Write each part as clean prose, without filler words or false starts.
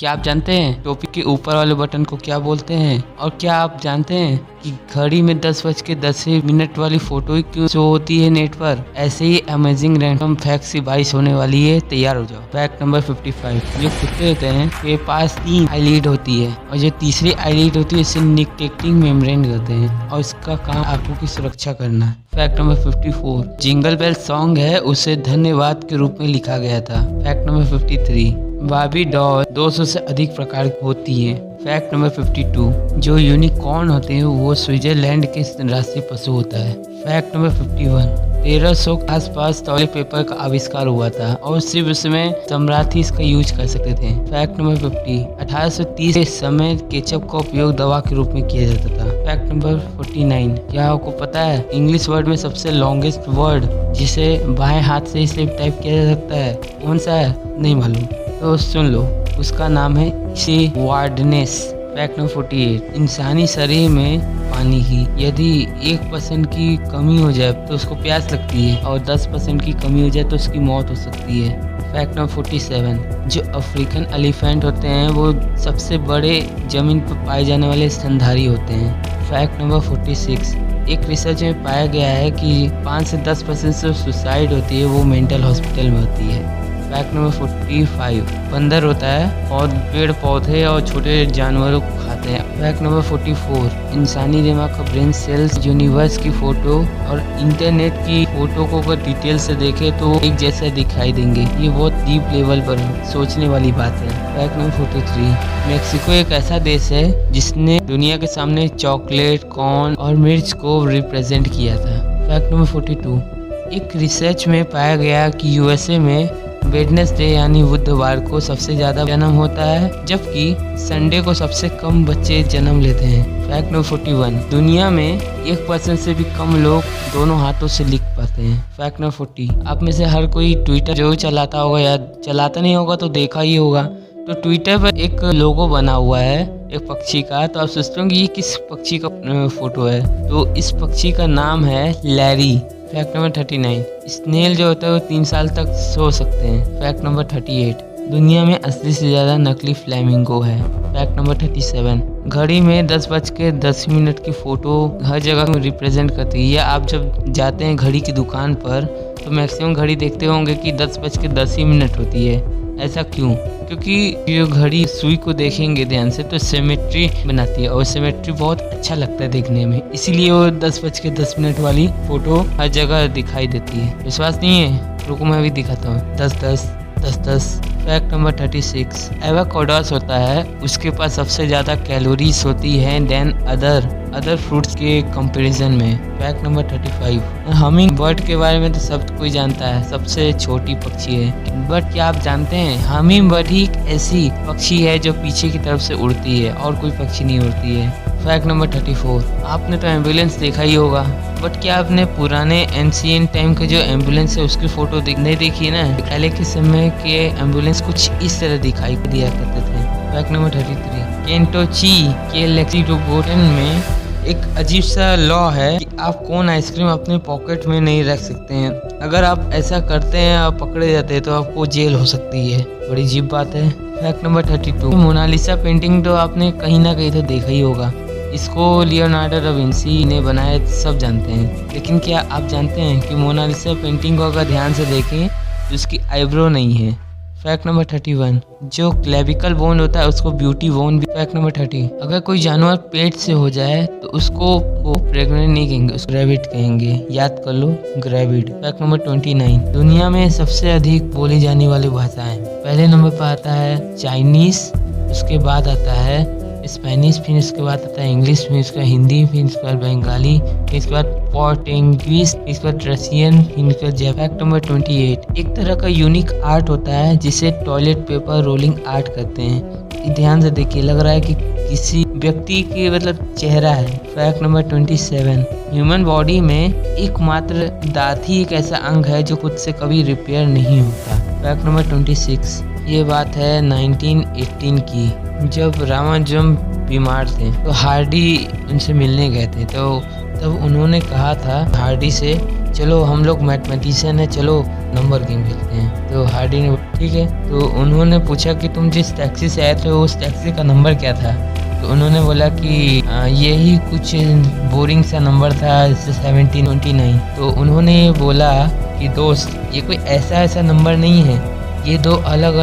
क्या आप जानते हैं टोपी के ऊपर वाले बटन को क्या बोलते हैं? और क्या आप जानते हैं कि घड़ी में 10:10 वाली फोटो ही क्यों शो होती है नेट पर? ऐसे ही अमेजिंग रैंडम फैक्ट्स की बारिश होने वाली है, तैयार हो जाओ। Fact number 55। जो कुत्ते होते हैं के पास 3 आईलिड होती है और जो तीसरी आईलिड होती है इसे निकटेक्टिंग मेम्ब्रेन कहते हैं और इसका काम आंखों की सुरक्षा करना। Fact number 54। Jingle bell song है उसे धन्यवाद के रूप में लिखा गया था। Fact number 53। बार्बी डॉल 200 से अधिक प्रकार की होती है। Fact number 52। जो यूनिकॉर्न होते हैं वो स्विट्जरलैंड के राष्ट्रीय पशु होता है। Fact number 51। 1300 के आसपास टॉयलेट पेपर का आविष्कार हुआ था और सिर्फ उसमें सम्राट ही इसका यूज कर सकते थे। Fact number 50। 1830 के समय केचप का उपयोग दवा के रूप में किया जाता था। Fact number 49। क्या आपको पता है इंग्लिश वर्ड में सबसे लॉन्गेस्ट वर्ड जिसे बाएं हाथ से ही सिर्फ टाइप किया जा सकता है कौन सा है? नहीं मालूम तो सुन लो, उसका नाम है वार्डनेस। Fact number 48। इंसानी शरीर में पानी की यदि 1% की कमी हो जाए तो उसको प्यास लगती है और 10% की कमी हो जाए तो उसकी मौत हो सकती है। Fact number 47। जो अफ्रीकन एलिफेंट होते हैं वो सबसे बड़े जमीन पर पाए जाने वाले स्तनधारी होते हैं। Fact number 46। एक रिसर्च में पाया गया है कि 5 से 10% से सुसाइड होती है वो मेंटल हॉस्पिटल में होती है। Fact number 45। बंदर होता है और पेड़ पौधे और छोटे जानवरों को खाते हैं। Fact number 44। इंसानी दिमाग का ब्रेन सेल्स यूनिवर्स की फोटो और इंटरनेट की फोटो को अगर डिटेल से देखे तो एक जैसा दिखाई देंगे। ये बहुत डीप लेवल पर सोचने वाली बात है। Fact number 43। मेक्सिको एक ऐसा देश है जिसने दुनिया के सामने चॉकलेट, कॉर्न और मिर्च को रिप्रेजेंट किया था। Fact number 42। एक रिसर्च में पाया गया कि यूएसए में वेडनेसडे यानी बुधवार को सबसे ज्यादा जन्म होता है जबकि संडे को सबसे कम बच्चे जन्म लेते हैं। Fact number 41। दुनिया में 1% से भी कम लोग दोनों हाथों से लिख पाते हैं। Fact number 40। आप में से हर कोई ट्विटर जो चलाता होगा या चलाता नहीं होगा तो देखा ही होगा, तो ट्विटर पर एक लोगो बना हुआ है एक पक्षी का, तो आप सोचते होंगे ये किस पक्षी का फोटो है, तो इस पक्षी का नाम है लैरी। Fact number 39। स्नेल जो होता है वो 3 साल तक सो सकते हैं। Fact number 38। दुनिया में 80 से ज़्यादा नकली फ्लैमिंगो है। Fact number 37। घड़ी में 10:10 की फ़ोटो हर जगह रिप्रेजेंट करती है। या आप जब जाते हैं घड़ी की दुकान पर तो मैक्सिमम घड़ी देखते होंगे कि 10:10 होती है। ऐसा क्यों? क्योंकि जो घड़ी सुई को देखेंगे ध्यान से तो सिमेट्री बनाती है और सिमेट्री बहुत अच्छा लगता है देखने में, इसीलिए वो 10:10 वाली फोटो हर जगह दिखाई देती है। विश्वास नहीं है? रुको मैं भी दिखाता हूँ। 10:10 फैक्ट नंबर 36। एवोकाडोस होता है उसके पास सबसे ज़्यादा कैलोरीज होती है देन अदर फ्रूट्स के कंपैरिजन में। Fact number 35। हमिंग बर्ड के बारे में तो सब कोई जानता है, सबसे छोटी पक्षी है, बट क्या आप जानते हैं हमिंग बर्ड ही एक ऐसी पक्षी है जो पीछे की तरफ से उड़ती है और कोई पक्षी नहीं उड़ती है। Fact number 34। आपने तो एम्बुलेंस देखा ही होगा, बट क्या आपने पुराने एंशिएंट टाइम के जो एम्बुलेंस है उसकी फोटो नहीं देखी है ना? पहले के समय के एम्बुलेंस कुछ इस तरह दिखाई दिया करते थे। Fact number 33। केंटोची के लेक्सिटोगोटन में एक अजीब सा लॉ है कि आप कोन आइसक्रीम अपने पॉकेट में नहीं रख सकते हैं। अगर आप ऐसा करते हैं और पकड़े जाते हैं तो आपको जेल हो सकती है। बड़ी अजीब बात है। Fact number 32। मोनालिसा पेंटिंग तो आपने कहीं ना कहीं तो देखा ही होगा, इसको लियोनार्डो दा विंसी ने बनाया, सब जानते हैं। लेकिन क्या आप जानते हैं कि मोनालिसा पेंटिंग को अगर ध्यान से देखें तो उसकी आईब्रो नहीं है। Fact number 31। जो क्लेविकल बोन होता है उसको ब्यूटी बोन भी। Fact number 30। अगर कोई जानवर पेट से हो जाए तो उसको प्रेग्नेंट नहीं कहेंगे, उसको ग्रेविड कहेंगे, याद कर लो, ग्रेविड। Fact number 29। दुनिया में सबसे अधिक बोली जाने वाली भाषाएं, पहले नंबर पर आता है चाइनीज, उसके बाद आता है स्पेनिश, फिर इसके बाद आता है इंग्लिश, फिर इसके बाद हिंदी, फिर इसके बाद बंगाली, फिर इसके बाद पोर्टुगीज, फिर इसके बाद रशियन, फिर इसके बाद जैपनीज। Fact number 28। एक तरह का यूनिक आर्ट होता है जिसे टॉयलेट पेपर रोलिंग आर्ट करते हैं। ध्यान से देखिए, लग रहा है कि किसी व्यक्ति की चेहरा है। Fact number 27। ह्यूमन बॉडी में एकमात्र दांत ही एक ऐसा अंग है जो खुद से कभी रिपेयर नहीं होता। Fact number 26। ये बात है 1918 की, जब रामानुजम बीमार थे तो हार्डी उनसे मिलने गए थे, तो तब उन्होंने कहा था हार्डी से, चलो हम लोग मैथमेटिशियन है, चलो नंबर गेम खेलते हैं। तो हार्डी ने ठीक है, तो उन्होंने पूछा कि तुम जिस टैक्सी से आए थे उस टैक्सी का नंबर क्या था। तो उन्होंने बोला कि यही कुछ बोरिंग सा नंबर था, 1729। तो उन्होंने बोला कि दोस्त, ये कोई ऐसा नंबर नहीं है, ये दो अलग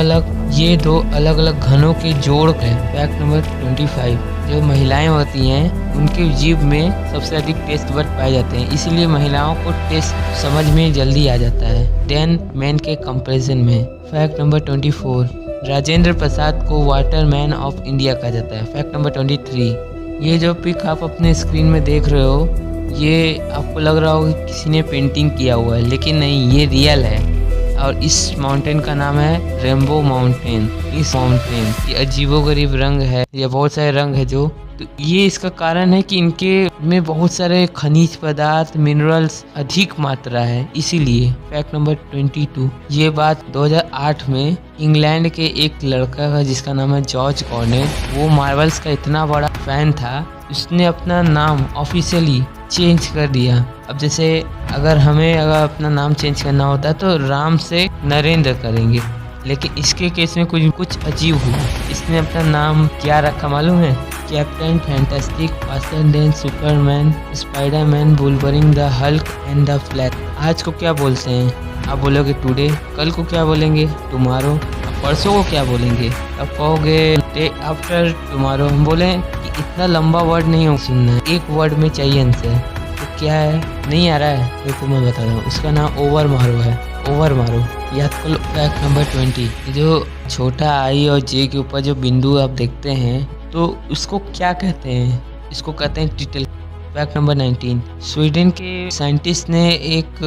अलग घनों के जोड़ है। फैक्ट नंबर 25, जो महिलाएं होती हैं उनके जीभ में सबसे अधिक टेस्ट बड पाए जाते हैं, इसीलिए महिलाओं को टेस्ट समझ में जल्दी आ जाता है 10 मैन के कंपैरिजन में। फैक्ट नंबर 24, राजेंद्र प्रसाद को वाटर मैन ऑफ इंडिया कहा जाता है। फैक्ट नंबर 23, ये जो पिक आप अपने स्क्रीन में देख रहे हो, ये आपको लग रहा होगा कि किसी ने पेंटिंग किया हुआ है, लेकिन नहीं, ये रियल है। और इस माउंटेन का नाम है रेनबो माउंटेन। इस माउंटेन ये अजीबोगरीब रंग है, ये बहुत सारे रंग है जो, तो ये इसका कारण है कि इनके में बहुत सारे खनिज पदार्थ, मिनरल्स अधिक मात्रा है, इसीलिए। फैक्ट नंबर 22, ये बात 2008 में इंग्लैंड के एक लड़का का जिसका नाम है जॉर्ज कॉर्नेट, वो मार्वल्स का इतना बड़ा फैन था, उसने अपना नाम ऑफिशियली चेंज कर दिया। अब जैसे अगर अपना नाम चेंज करना होता तो राम से नरेंद्र करेंगे, लेकिन इसके केस में कुछ अजीब हुआ। इसने अपना नाम क्या रखा मालूम है? Captain fantastic, faster than Superman, Spiderman, Wolverine, the Hulk and the flash. आज को क्या बोलते हैं? आप बोलोगे टुडे। कल को क्या बोलेंगे? टुमारो। परसों को क्या बोलेंगे? अब कहोगे डे आफ्टर टुमारो। हम बोले कि इतना लंबा वर्ड नहीं हो सुनना है, एक वर्ड में चाहिए आंसर। तो क्या है? नहीं आ रहा है? देखो मैं बता रहा हूँ, उसका नाम ओवर मारो है। ओवर मारो याद कर लो। फैक्ट नंबर 20, जो छोटा आई और जे के ऊपर जो बिंदु आप देखते हैं, तो उसको क्या कहते हैं? इसको कहते हैं टिटल। फैक्ट नंबर 19, स्वीडन के साइंटिस्ट ने एक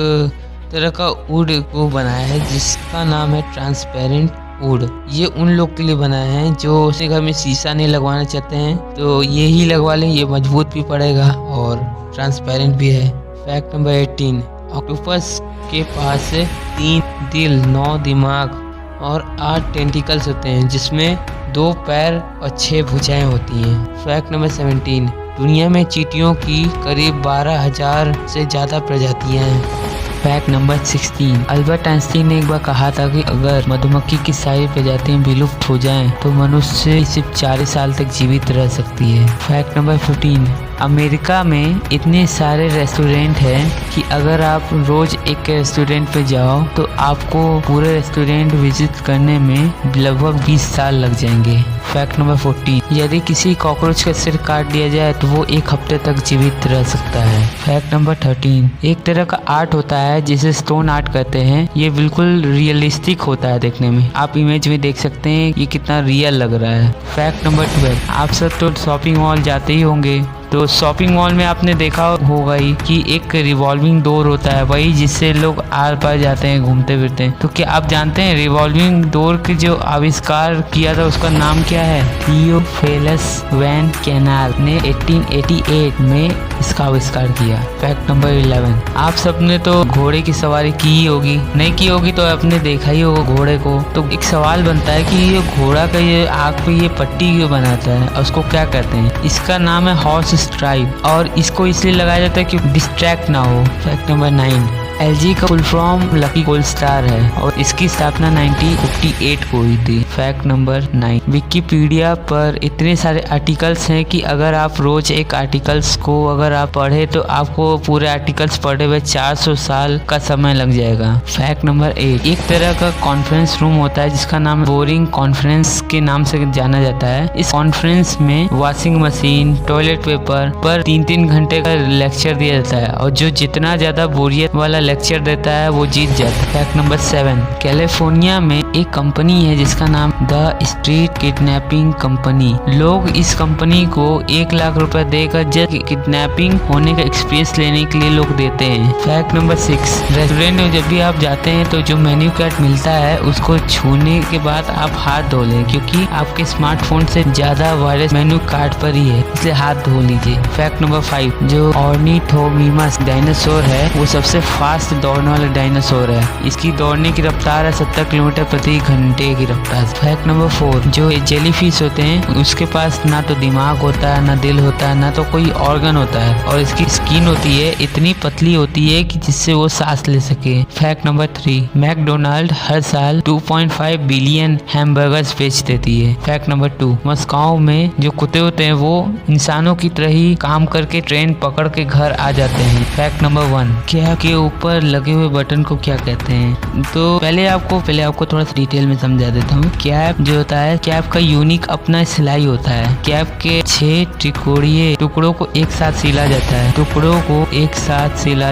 तरह का वुड को बनाया है जिसका नाम है ट्रांसपेरेंट वुड। ये उन लोग के लिए बनाया है जो अपने घर में शीशा नहीं लगवाना चाहते हैं, तो ये ही लगवा लें, ये मजबूत भी पड़ेगा और ट्रांसपेरेंट भी है। फैक्ट नंबर 18, ऑक्टोपस के पास 3 दिल, 9 दिमाग और 8 टेंटिकल्स होते हैं, जिसमें 2 पैर और 6 भुजाएं होती हैं। फैक्ट नंबर 17, दुनिया में चींटियों की करीब 12,000 से ज़्यादा प्रजातियां हैं। फैक्ट नंबर 16, अल्बर्ट आइंस्टीन ने एक बार कहा था कि अगर मधुमक्खी की सारी प्रजातियां विलुप्त हो जाएं, तो मनुष्य सिर्फ 4 साल तक जीवित रह सकती है। फैक्ट नंबर 15, अमेरिका में इतने सारे रेस्टोरेंट हैं कि अगर आप रोज एक रेस्टोरेंट पे जाओ तो आपको पूरे रेस्टोरेंट विजिट करने में लगभग 20 साल लग जाएंगे। फैक्ट नंबर 14, यदि किसी कॉकरोच का सिर काट दिया जाए तो वो 1 हफ्ते तक जीवित रह सकता है। फैक्ट नंबर 13, एक तरह का आर्ट होता है जिसे स्टोन आर्ट कहते हैं। ये बिल्कुल रियलिस्टिक होता है देखने में, आप इमेज में देख सकते हैं ये कितना रियल लग रहा है। फैक्ट नंबर 12, आप सब तो शॉपिंग मॉल जाते ही होंगे, तो शॉपिंग मॉल में आपने देखा होगा ही कि एक रिवॉल्विंग डोर होता है, वही जिससे लोग आर पार जाते हैं, घूमते फिरते हैं। तो क्या आप जानते हैं रिवॉल्विंग डोर के जो आविष्कार किया था उसका नाम क्या है? थियोफिलस वैन कैनाल ने 1888 में इसका आविष्कार किया। फैक्ट नंबर 11, आप सबने तो घोड़े की सवारी की ही होगी, नहीं की होगी तो आपने देखा ही होगा घोड़े को। तो एक सवाल बनता है कि ये घोड़ा का ये आँख पे ये पट्टी क्यों बनाता है और उसको क्या कहते हैं? इसका नाम है हॉर्स स्ट्राइप, और इसको इसलिए लगाया जाता है कि डिस्ट्रैक्ट ना हो। फैक्ट नंबर 9, एलजी का full form lucky gold star है और इसकी स्थापना 1958 को हुई थी। फैक्ट नंबर 9, विकिपीडिया पर इतने सारे आर्टिकल्स हैं कि अगर आप रोज एक आर्टिकल्स को अगर आप पढ़े तो आपको पूरे आर्टिकल्स पढ़े हुए 400 साल का समय लग जाएगा। फैक्ट नंबर 8, एक तरह का कॉन्फ्रेंस रूम होता है जिसका नाम बोरिंग कॉन्फ्रेंस के नाम से जाना जाता है। इस कॉन्फ्रेंस में वॉशिंग मशीन, टॉयलेट पेपर पर 3-3 घंटे का लेक्चर दिया जाता है और जो जितना ज्यादा बोरियत वाला लेक्चर देता है वो जीत जाता है। फैक्ट नंबर 7, कैलिफोर्निया में एक कंपनी है जिसका नाम द स्ट्रीट किडनैपिंग कंपनी। लोग इस कंपनी को 1 लाख रुपए देकर जस्ट किडनैपिंग होने का एक्सपीरियंस लेने के लिए लोग देते हैं। फैक्ट नंबर 6, रेस्टोरेंट में जब भी आप जाते हैं तो जो मेन्यू कार्ड मिलता है उसको छूने के बाद आप हाथ धो लें, क्योंकि आपके स्मार्टफोन से ज्यादा वायरस मेन्यू कार्ड पर ही है, इसलिए हाथ धो लीजिए। फैक्ट नंबर 5, जो ऑर्निथोमिमस डायनासोर है वो सबसे फास्ट दौड़ने वाला डायनासोर है। इसकी दौड़ने की रफ्तार है 70 किलोमीटर प्रति घंटे की रफ्तार। फैक्ट नंबर 4, जो जेलीफिश होते हैं उसके पास ना तो दिमाग होता है, ना दिल होता है, ना तो कोई ऑर्गन होता है और इसकी स्किन होती है इतनी पतली होती है कि जिससे वो सांस ले सके। फैक्ट नंबर 3, मैकडोनाल्ड हर साल 2.5 बिलियन हैमबर्गर्स बेच देती है। फैक्ट नंबर 2, मस्को में जो कुत्ते होते हैं वो इंसानों की तरह ही काम करके ट्रेन पकड़ के घर आ जाते हैं। फैक्ट नंबर 1, कैप के ऊपर लगे हुए बटन को क्या कहते हैं? तो पहले आपको थोड़ा सा डिटेल में समझा देता हूँ। कैप जो होता है, कैप का यूनिक अपना सिलाई होता है। कैप के 6 त्रिकोणीय टुकड़ों को एक साथ सिला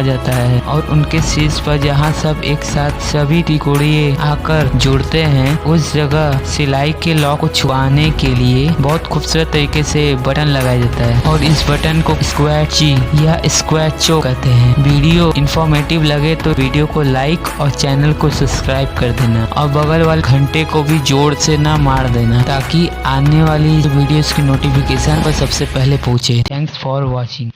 जाता है और उनके शीर्ष पर जहाँ सब एक साथ सभी त्रिकोणीय आकर जुड़ते हैं उस जगह सिलाई के लॉक को छुपाने के लिए बहुत खूबसूरत तरीके से बटन लगाया जाता है और इस बटन को स्क्वैची या स्क्वैचो कहते हैं। वीडियो इंफॉर्मेटिव लगे तो वीडियो को लाइक और चैनल को सब्सक्राइब कर देना और बगल वाले घंटे को भी जोर से ना मार देना ताकि आने वाली वीडियोस की नोटिफिकेशन पर सबसे पहले पहुंचे। Thanks for watching.